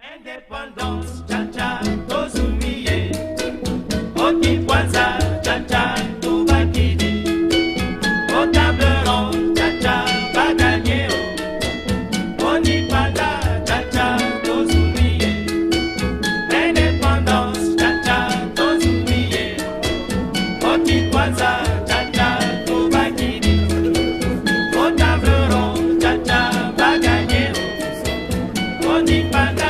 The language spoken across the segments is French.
Indépendance, cha-cha, tozumiye. Oki kwanza, cha-cha, tubakidi. Au table ronde, cha-cha, baganye. Oni panda, cha-cha, tozumiye. Indépendance, cha-cha, tozumiye. Oki kwanza, cha-cha, tubakidi. Au table ronde, cha-cha, baganye. Oni panda.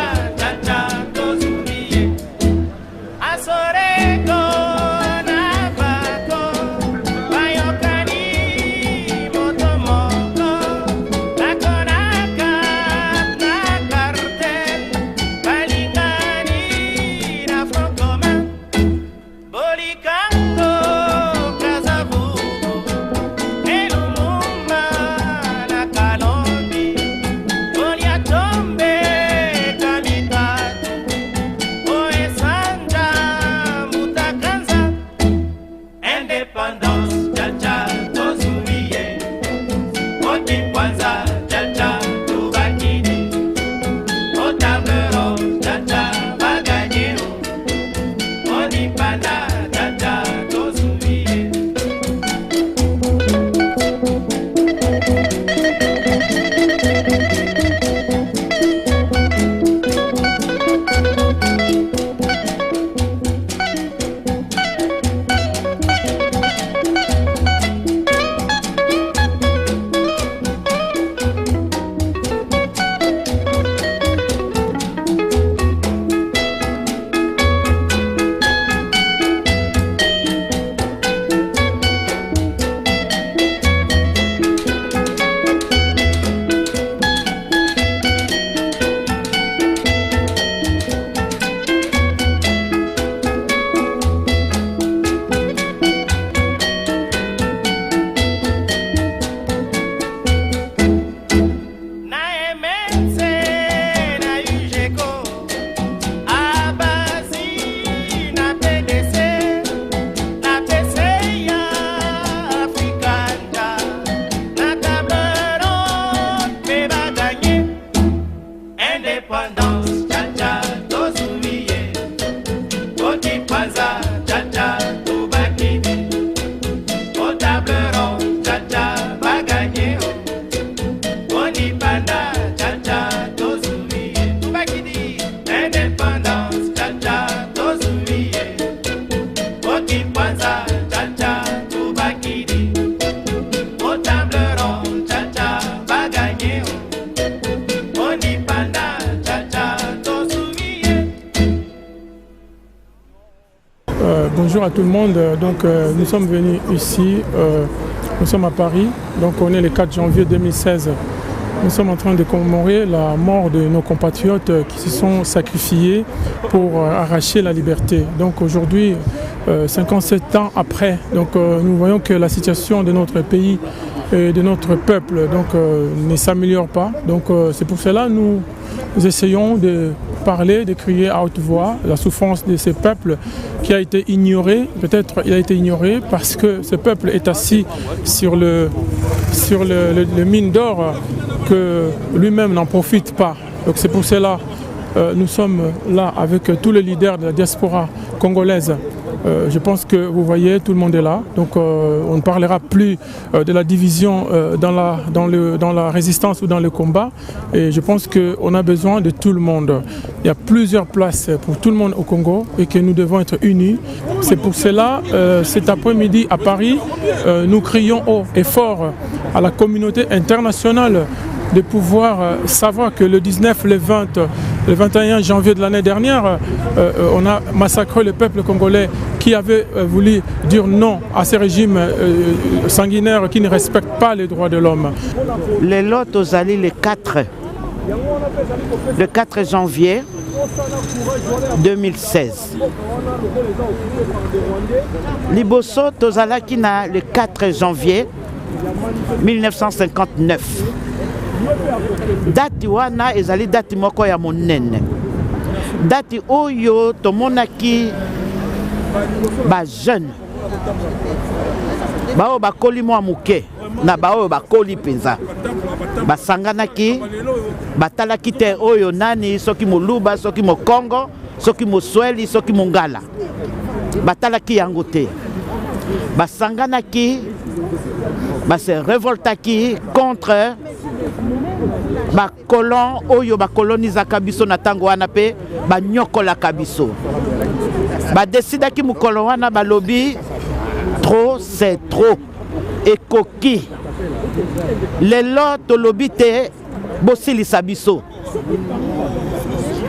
Bonjour à tout le monde. Donc, nous sommes venus ici, nous sommes à Paris, donc on est le 4 janvier 2016. Nous sommes en train de commémorer la mort de nos compatriotes qui se sont sacrifiés pour arracher la liberté. Donc aujourd'hui, 57 ans après, donc, nous voyons que la situation de notre pays et de notre peuple ne s'améliore pas. Donc c'est pour cela que nous essayons de parler, de crier à haute voix la souffrance de ce peuple qui a été ignoré. Peut-être il a été ignoré parce que ce peuple est assis sur le mine d'or que lui-même n'en profite pas. Donc c'est pour cela que nous sommes là avec tous les leaders de la diaspora congolaise. Je pense que vous voyez, tout le monde est là. Donc on ne parlera plus de la division dans la résistance ou dans le combat. Et je pense qu'on a besoin de tout le monde. Il y a plusieurs places pour tout le monde au Congo et que nous devons être unis. C'est pour cela, cet après-midi à Paris, nous crions haut et fort à la communauté internationale de pouvoir savoir que le 19, le 20, le 21 janvier de l'année dernière, on a massacré le peuple congolais qui avait voulu dire non à ces régimes sanguinaires qui ne respectent pas les droits de l'homme. Les lots aux alliés le 4 janvier 2016. Liboso Tozalaki na le 4 janvier 1959. Dati wana ezali dati moko ya monene. Dati oyo tomonaki ba jeune bao bakoli mwa muke na baoyo bakoli penza basanganaki batalaki te oyo nani soki moluba soki mokongo soki mosweli soki mongala batalaki yango te basanganaki base révoltaki contre bakolon oyo bakolonizaka biso na ntango wana mpe banyokolaka biso badesidaki mokolo wana balobi trop c'est trop ekoki lelo tolobi te bosilisa biso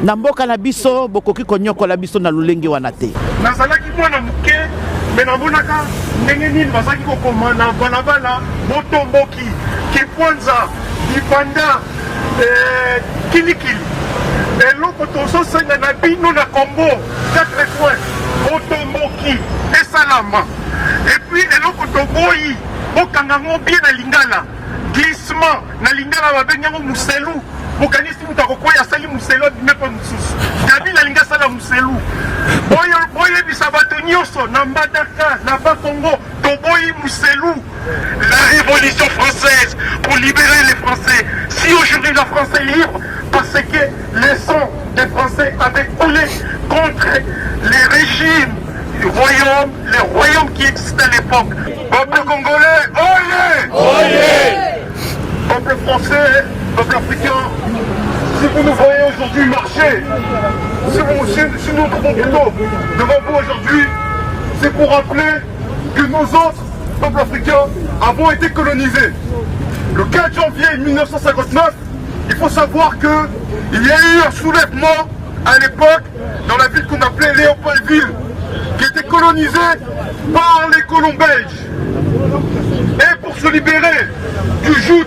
na mboka na biso bokoki konyokola biso na lolenge wana te nazalaki mwana moke me namonaka ndenge nini bazalaki kokoma na balabala botomboki kipwanza libanda kilikili eloko tozosenga na bino na Congo 4 points botomboki esalama epuis eloko toboyi bokanga ngo bien na lingala glissement na lingala babengi yango muselu bokanisi mutu akokoya asali muselu abimepe mosusu kabila alingi asala muselu boyebisa bato nyonso na mbadaka na bakongo toboyi muselu. La révolution française pour libérer les Français. Si aujourd'hui la France est libre, parce que le sang des Français avait coulé contre les régimes du royaume, les royaumes qui existaient à l'époque. Peuple congolais, oyez! Oyez! Peuple français, peuple africain, si vous nous voyez aujourd'hui marcher, si nous trouvons plutôt devant vous aujourd'hui, c'est pour rappeler que nos autres peuples africains avons été colonisés. Le 4 janvier 1959, il faut savoir qu'il y a eu un soulèvement à l'époque dans la ville qu'on appelait Léopoldville, qui était colonisée par les colons belges. Et pour se libérer du joug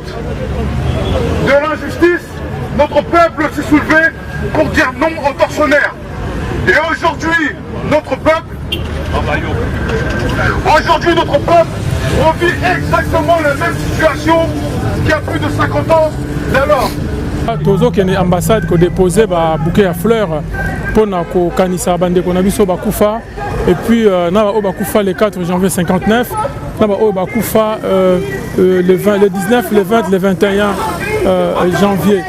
de l'injustice, notre peuple s'est soulevé pour dire non aux tortionnaires. Et aujourd'hui, notre peuple revit exactement la même situation qu'il y a plus de 50 ans d'alors. Tozo qui est ambassade qui déposé ba bouquet à fleurs pour na ko kanisa bande ko na biso bakufa et puis na ba bakufa le 4 janvier 59 na ba bakufa le 19 le 20 le 21 janvier.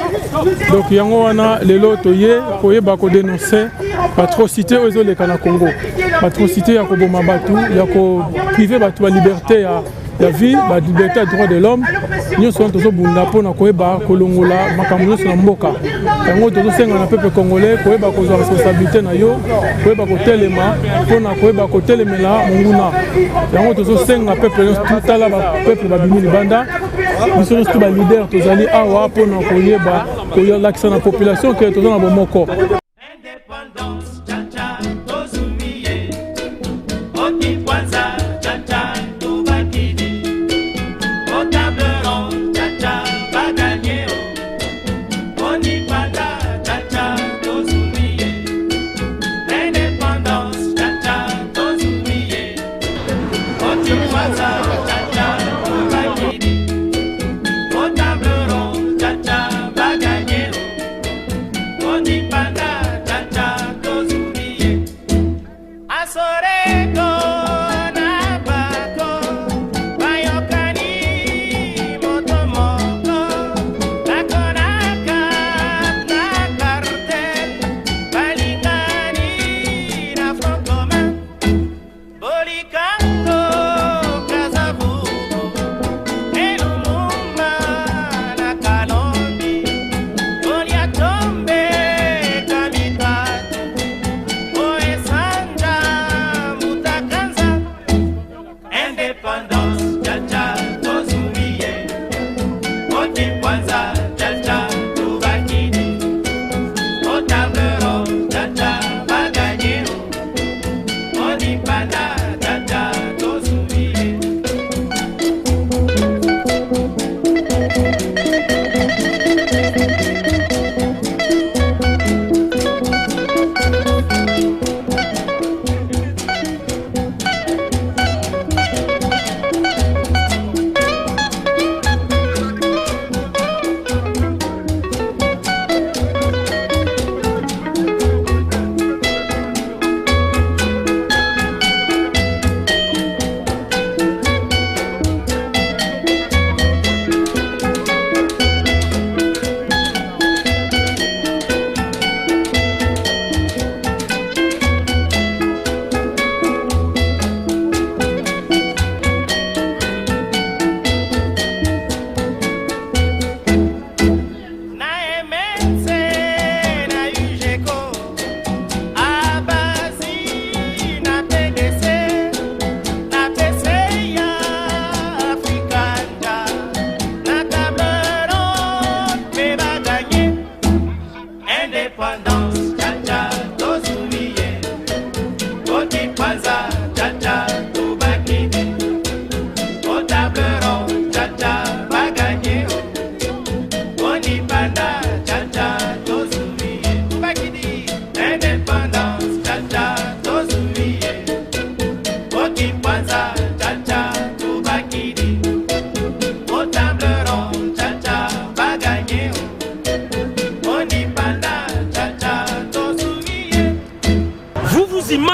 Donc yango wana lelo toye koyeba ko dénoncer atrocité aux les kana Congo, atrocité ya ko boma batu ya ko priver batu la liberté ya vie, la liberté et droit de l'homme. Nous sommes tous bunda pona koyeba kolongola makambo na mboka. Yango tozo senga na peuple congolais koyeba ko responsabilité na yo, koyeba ko telema pona koyeba ko telemela munguna. Yango tozo senga peuple tout ala ba peuple ba bimi libanda. Nous sommes tous les leaders, tous les awa pour nous koyeba koyo l'accès na population que tous na bomoko. Indépendance, tcha-tcha, tozumiye. Oti kwanza, tcha-tcha, tubakidi. Au table ronde, tcha-tcha, baganye. Oni panda, tcha-tcha, tozumiye. Indépendance, tcha-tcha, tozumiye. Oti kwanza, tcha-tcha, tubakidi. Au table ronde, tcha-tcha, baganye. Oni panda.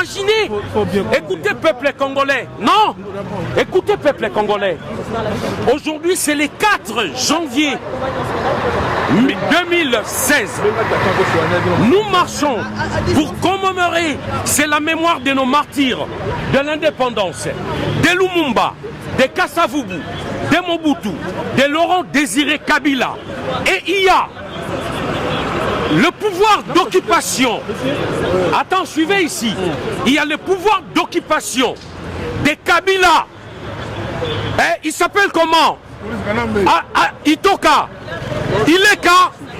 imaginez. Écoutez, peuple congolais. Non. Écoutez, peuple congolais. Aujourd'hui, c'est le 4 janvier 2016. Nous marchons pour commémorer, c'est la mémoire de nos martyrs de l'indépendance, de Lumumba, de Kasavubu, de Mobutu, de Laurent Désiré Kabila. Et il y a le pouvoir d'occupation. Attends, suivez ici. Il y a le pouvoir d'occupation de Kabila. Il s'appelle comment? Itoka.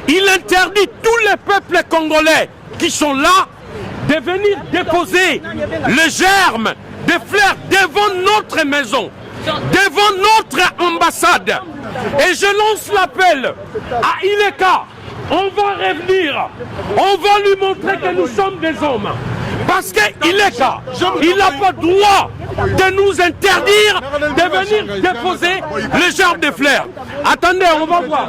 Il interdit tous les peuples congolais qui sont là de venir déposer le germe de fleurs devant notre maison, devant notre ambassade. Et je lance l'appel à Ileka. On va revenir, on va lui montrer que nous sommes des hommes. Parce qu'Ileka, il n'a pas droit de nous interdire de venir déposer le genre de fleurs. Attendez, on va voir.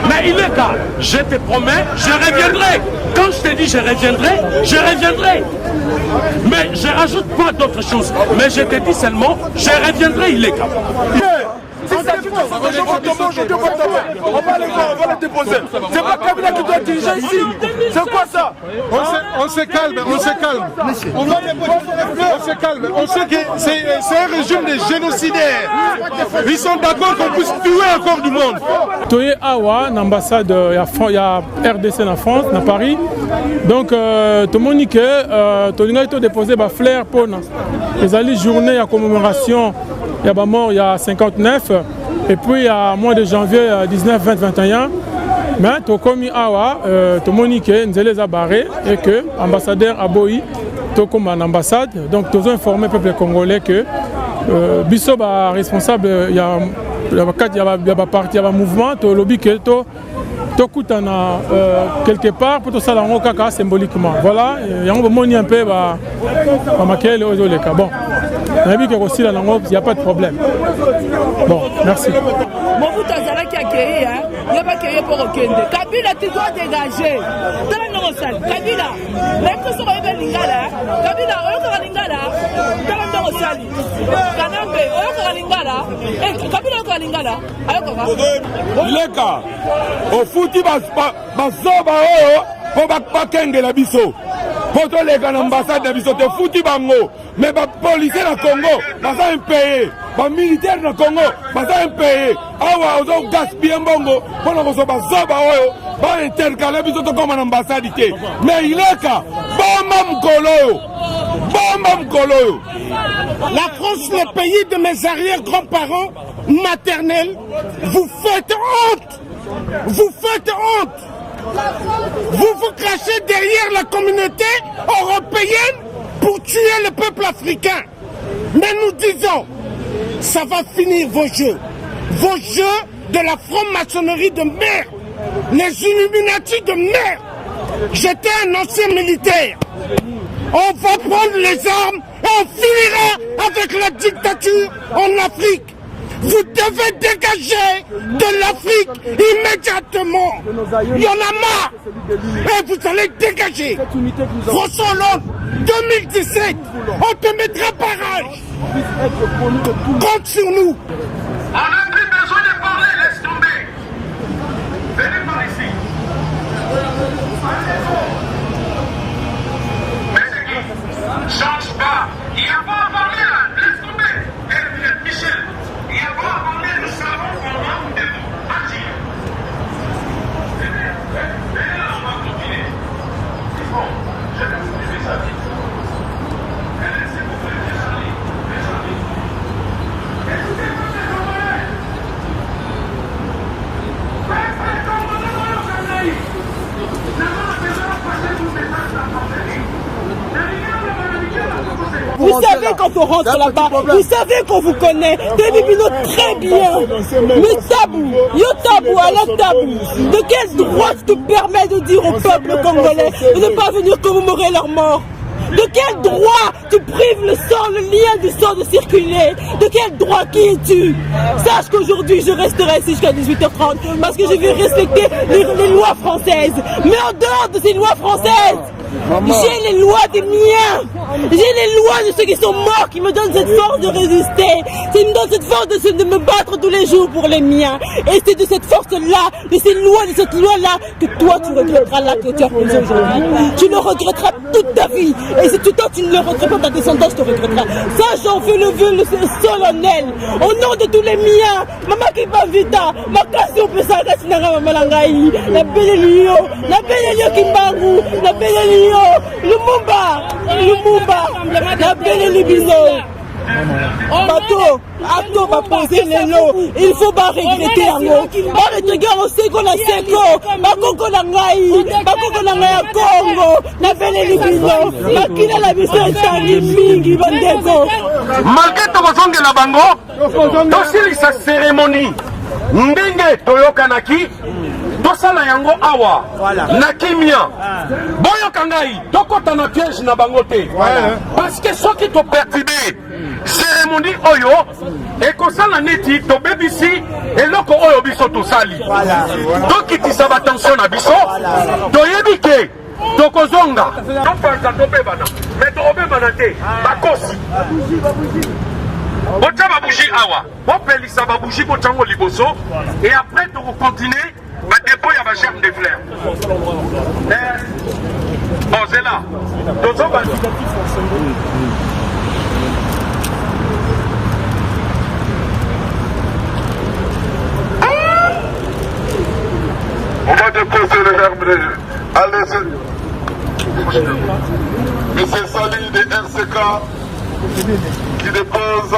Mais Ileka, je te promets, je reviendrai. Quand je te dis je reviendrai, je reviendrai. Mais je ne rajoute pas d'autres choses. Mais je te dis seulement, je reviendrai, Ileka. On va les voir, on va les déposer. C'est pas Kabila qui doit diriger ici. C'est quoi ça? On se calme, on se calme. On se calme. On sait que c'est un régime de génocidaires. Ils sont d'accord qu'on puisse tuer encore du monde. Toye Awa, l'ambassade, il y a RDC en France, à Paris. Donc, tout le monde dit que tu as déposé des fleurs pour les journées de commémoration. Il y a mort il y a 59 et puis il y a mois de janvier 19, 20, 21. Mais tout comme Awa, tout le monde dit que nous allons barrer et que l'ambassadeur Aboyi, tout comme une ambassade, donc tous ont informé le peuple congolais que Bisso est responsable, il y a un mouvement, tout lobby que tout coûte quelque part pour tout ça symboliquement. Voilà, il y a un peu de bon. Il n'y a pas de problème. Bon, merci. Mobutu azalaki accueilli, il n'y a pas accueilli pour aucun. Kabila, tu dois dégager. Kabila, même que ce soit un lingala, Kabila, on a lingala, dans le sali. Kanambe, on a lingala, et Kabila, on a lingala. Ileka, au foutu bazoba pour bakenge la biso. Pour tous les ambassades de biso, te foutu bango. Mais les policiers dans le Congo, ils sont payés. Les militaires dans le Congo, ils sont payés. Ils ont gaspillé un bongo pour nous intercaler comme une ambassade. Mais il est là, La France, le pays de mes arrière-grands-parents maternels, vous faites honte. Vous faites honte. Vous vous crachez derrière la communauté européenne pour tuer le peuple africain. Mais nous disons, ça va finir vos jeux de la franc-maçonnerie de merde, les Illuminati de merde. J'étais un ancien militaire. On va prendre les armes et on finira avec la dictature en Afrique. Vous devez dégager de l'Afrique immédiatement. Il y en a marre. Et vous allez dégager. François Hollande, 2017, on te mettra barrage. Compte sur nous. On n'a plus besoin de parler, laisse tomber. Venez par ici. Mais c'est qui? Change pas. Il y a pas à parler là, laisse tomber. Et Michel, il y a pas à parler, nous savons comment nous devons agir. Venez là, on va continuer. Bon, je vais vous dire ça. Laissez-vous faire mes amis. Écoutez-moi, c'est Congolais. Vous savez quand on rentre là-bas, vous savez qu'on vous connaît, des bibinos très bien. Mais tabou, yo tabou, alors tabou. De quel droit tu te permets de dire au peuple congolais de ne pas venir commémorer leur mort? De quel droit tu prives le sang, le lien du sang de circuler? De quel droit qui es-tu? Sache qu'aujourd'hui je resterai ici jusqu'à 18h30 parce que je vais respecter les lois françaises. Mais en dehors de ces lois françaises, J'ai les lois des miens. J'ai les lois de ceux qui sont morts qui me donnent cette force de résister. Qui me donnent cette force de me battre tous les jours pour les miens. Et c'est de cette force-là, de ces lois, de cette loi-là, que toi tu regretteras là que tu as posé aujourd'hui. Tu le regretteras toute ta vie. Et si toi tu ne le regrettes pas, ta descendance te regrettera. Ça, j'en fais le vœu solennel. Au nom de tous les miens, maman qui va vite, ma casse au pesa, Kasinara Malangai, la belle Lio, Kimbangu, la belle Lio, Lumumba, la belle Libino. Bateau, acto va poser les lots. Il faut pas regretter en haut. Regarde, on sait qu'on a Seko, Bakoko Langai, Bakoko Langai Congo, la belle Libino, Makina la mission Changi Mingi Bandeko. Malgré Tobozonge la bango, tosili sa cérémonie. Ndenge toyokanaki tosala yango awa na kimia boyoka ngai tokota na piège na bango te parce que soki toperturbe cérémonie oyo ekosala neti tobebisi eloko oyo biso tosali tokitisa batension na biso toyebi ke tokozonga topanza tobebana me tokobebana te bakosi Bota babouji awa, bopelisa babouji botango liboso, et après tu continuer, bah dépôt y a ma germe de fleurs. Bon c'est là. On va déposer le germe de... Allez, Monsieur Sali de RCK qui dépose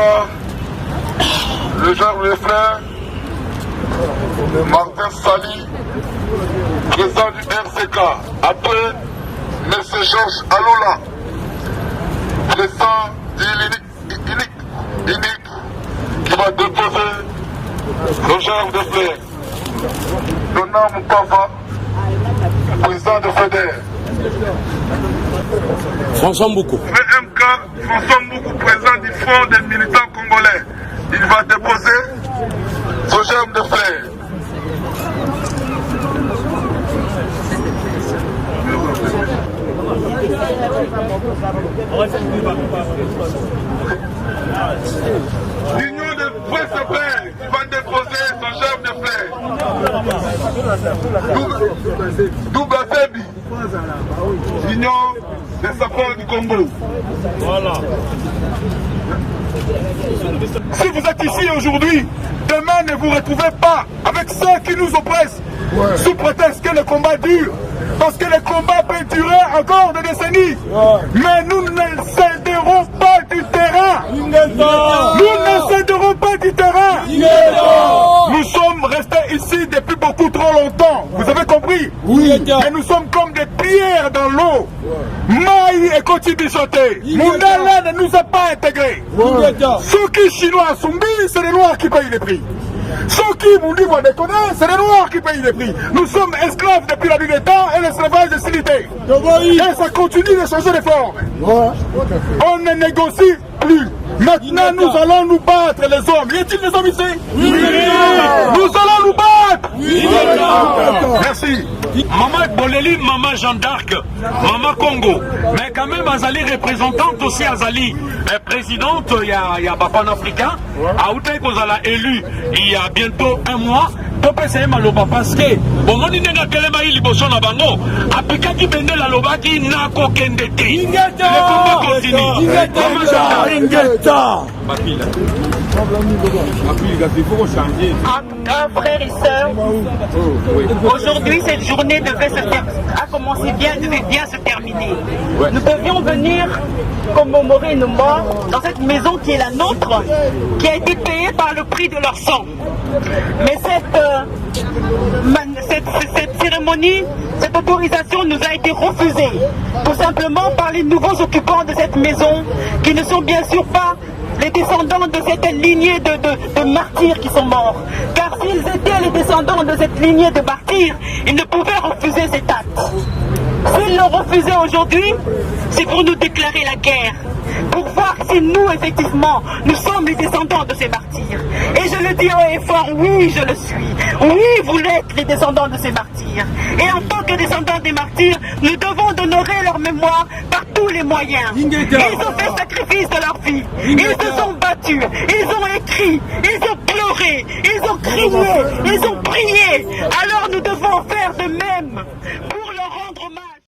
le germe de fleurs. Martin Sali, président du RCK. Après, M. Georges Alola, président du unique, qui va déposer le germe de fleurs. Donna Moukava, président de FEDER. François Mboukou. VMK, François Mboukou, président du Front des militants congolais. Il va déposer ce germe de fleurs. L'union de Presse-Père va déposer son germe de fleurs. Double Febi, l'union des sapeurs du Congo. Voilà. Si vous êtes ici aujourd'hui, demain ne vous retrouvez pas avec ceux qui nous oppressent, sous prétexte que le combat dure. Parce que le combat peut durer encore des décennies. Mais nous ne céderons pas du terrain. Nous ne céderons pas du terrain. Nous sommes restés ici depuis beaucoup trop longtemps. Vous avez compris? Oui. Mais nous sommes comme des pierres dans l'eau. Maï et Koti Bichoté. Moundala ne nous a pas intégrés. Ceux qui chinois sont mis, c'est les noirs qui payent les prix. Ceux qui vous disent qu'on déconne, c'est les noirs qui payent les prix. Nous sommes esclaves depuis la nuit des temps et l'esclavage est civilité. Et ça continue de changer de forme. On ne négocie plus. Maintenant, nous allons nous battre, les hommes. Y a-t-il des hommes ici? Oui. Nous allons nous battre. Oui. Merci. Maman Boleli, maman Jeanne d'Arc, maman Congo. Mais quand même, Azali représentante aussi, Azali présidente, il y a Bapan Africain. Aouté Kozala élu il y a bientôt un mois. Topé Maloba parce que bon on dit que Kelema il bosso na bango apika ki bende la loba ki na ko kende te le combat continue ingeta frères et sœurs, aujourd'hui cette journée a commencé devait bien se terminer. Nous devions venir commémorer nos morts dans cette maison qui est la nôtre, qui a été payée par le prix de leur sang. Mais cette cérémonie, cette autorisation nous a été refusée, tout simplement par les nouveaux occupants de cette maison, qui ne sont bien sûr pas les descendants de cette lignée de martyrs qui sont morts. Car s'ils étaient les descendants de cette lignée de martyrs, ils ne pouvaient refuser cet acte. S'ils l'ont refusé aujourd'hui, c'est pour nous déclarer la guerre, pour voir si nous, effectivement, nous sommes les descendants de ces martyrs. Et je le dire haut et fort, oui, je le suis. Oui, vous l'êtes, les descendants de ces martyrs. Et en tant que descendants des martyrs, nous devons honorer leur mémoire par tous les moyens. Ils ont fait sacrifice de leur vie. Ils se sont battus. Ils ont écrit. Ils ont pleuré. Ils ont crié. Ils ont prié. Alors nous devons faire de même pour